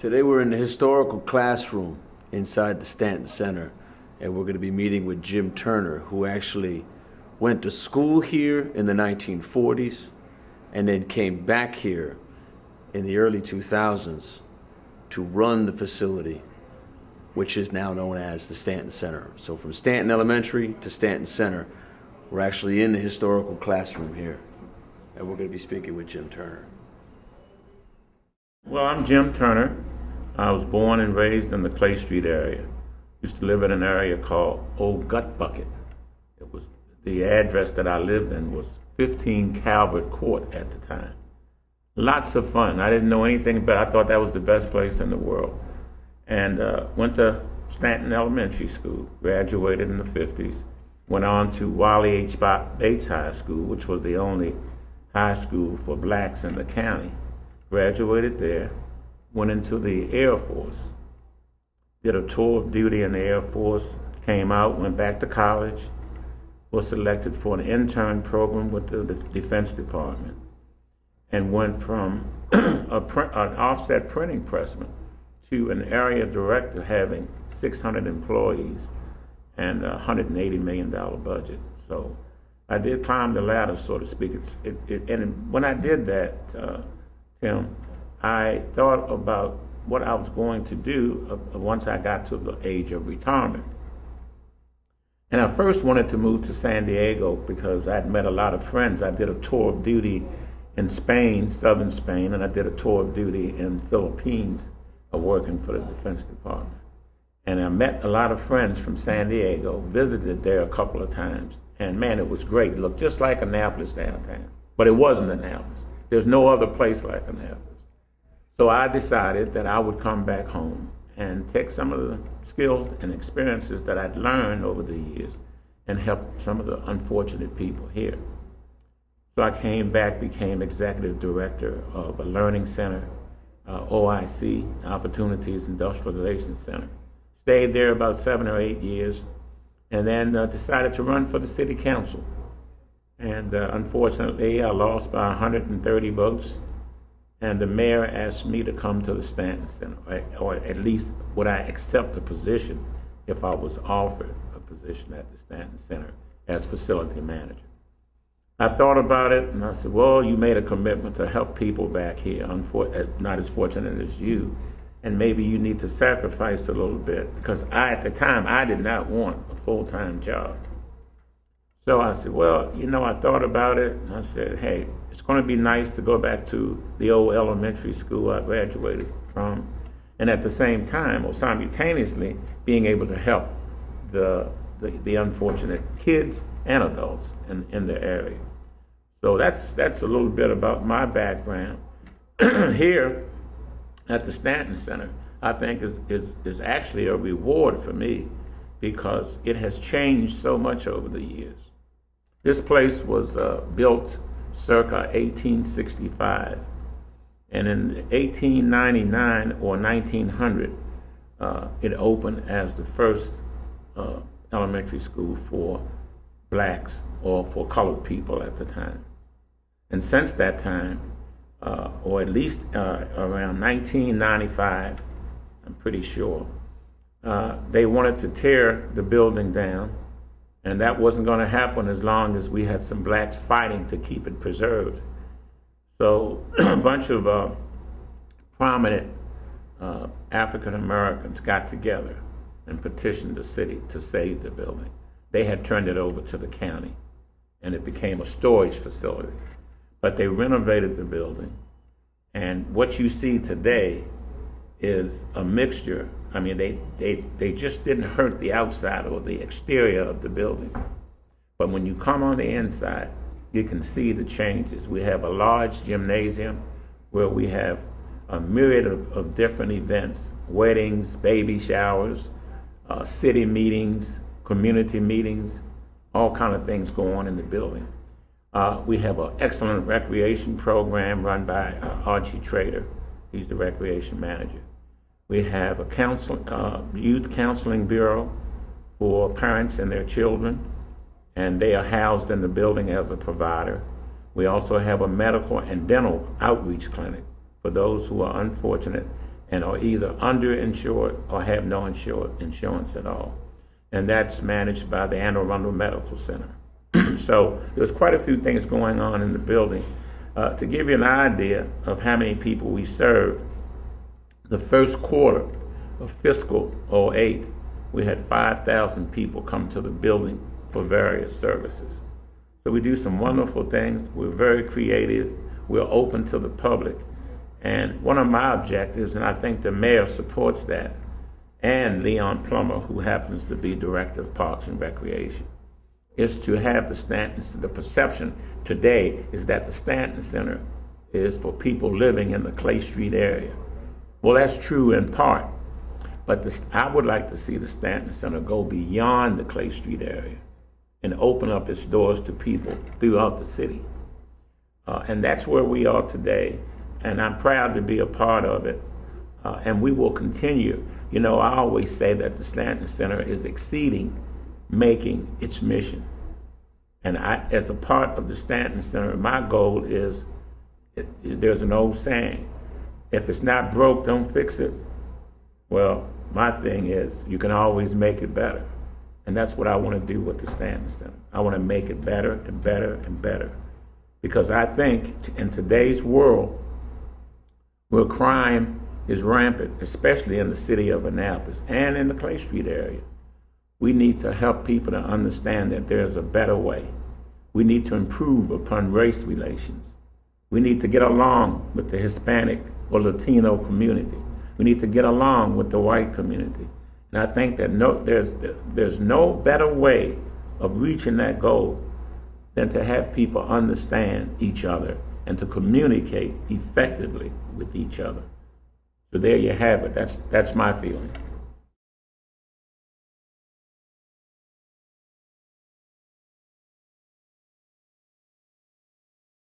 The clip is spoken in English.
Today we're in the historical classroom inside the Stanton Center, and we're going to be meeting with Jim Turner, who actually went to school here in the 1940s and then came back here in the early 2000s to run the facility, which is now known as the Stanton Center. So from Stanton Elementary to Stanton Center, we're actually in the historical classroom here, and we're going to be speaking with Jim Turner. Well, I'm Jim Turner. I was born and raised in the Clay Street area. Used to live in an area called Old Gut Bucket. It was the address that I lived in was 15 Calvert Court at the time. Lots of fun. I didn't know anything, but I thought that was the best place in the world. And went to Stanton Elementary School, graduated in the 50s, went on to Wally H. Bates High School, which was the only high school for blacks in the county. Graduated there, went into the Air Force, did a tour of duty in the Air Force, came out, went back to college, was selected for an intern program with the Defense Department, and went from an offset printing pressman to an area director having 600 employees and a $180 million budget. So I did climb the ladder, so to speak. And when I did that, Tim, I thought about what I was going to do once I got to the age of retirement. And I first wanted to move to San Diego because I'd met a lot of friends. I did a tour of duty in Spain, southern Spain, and I did a tour of duty in Philippines working for the Defense Department. And I met a lot of friends from San Diego, visited there a couple of times, and man, it was great. It looked just like Annapolis downtown, but it wasn't Annapolis. There's no other place like Annapolis. So I decided that I would come back home and take some of the skills and experiences that I'd learned over the years and help some of the unfortunate people here. So I came back, became executive director of a learning center, OIC, Opportunities Industrialization Center. Stayed there about 7 or 8 years, and then decided to run for the city council. And unfortunately, I lost by 130 votes, and the mayor asked me to come to the Stanton Center, or at least would I accept the position if I was offered a position at the Stanton Center as facility manager. I thought about it, and I said, well, you made a commitment to help people back here, not as fortunate as you, and maybe you need to sacrifice a little bit, because at the time, I did not want a full-time job. So I said, well, you know, I thought about it, and I said, hey, it's going to be nice to go back to the old elementary school I graduated from, and at the same time, or simultaneously, being able to help the unfortunate kids and adults in the area. So that's a little bit about my background. Here at the Stanton Center, I think is actually a reward for me because it has changed so much over the years. This place was built circa 1865, and in 1899 or 1900, it opened as the first elementary school for blacks or for colored people at the time. And since that time, or at least around 1995, I'm pretty sure, they wanted to tear the building down, and that wasn't going to happen as long as we had some blacks fighting to keep it preserved. So a bunch of prominent African Americans got together and petitioned the city to save the building. They had turned it over to the county, and it became a storage facility. But they renovated the building, and what you see today is a mixture. I mean, they just didn't hurt the outside or the exterior of the building. But when you come on the inside, you can see the changes. We have a large gymnasium where we have a myriad of different events, weddings, baby showers, city meetings, community meetings, all kind of things go on in the building. We have an excellent recreation program run by Archie Trader. He's the recreation manager. We have a youth counseling bureau for parents and their children, and they are housed in the building as a provider. We also have a medical and dental outreach clinic for those who are unfortunate and are either underinsured or have no insurance at all. And that's managed by the Anne Arundel Medical Center. So there's quite a few things going on in the building. To give you an idea of how many people we serve, the first quarter of fiscal '08, we had 5,000 people come to the building for various services. So we do some wonderful things. We're very creative. We're open to the public. And one of my objectives, and I think the mayor supports that, and Leon Plummer, who happens to be Director of Parks and Recreation, is to have the perception today is that the Stanton Center is for people living in the Clay Street area. Well, that's true in part, but I would like to see the Stanton Center go beyond the Clay Street area and open up its doors to people throughout the city. And that's where we are today, and I'm proud to be a part of it, and we will continue. You know, I always say that the Stanton Center is making its mission. And as a part of the Stanton Center, my goal is, there's an old saying, if it's not broke, don't fix it. Well, my thing is, you can always make it better. And that's what I want to do with the Stanton Center. I want to make it better and better and better. Because I think in today's world, where crime is rampant, especially in the city of Annapolis and in the Clay Street area, we need to help people to understand that there's a better way. We need to improve upon race relations. We need to get along with the Hispanic or Latino community. We need to get along with the white community. And I think that there's no better way of reaching that goal than to have people understand each other and to communicate effectively with each other. So there you have it. That's my feeling.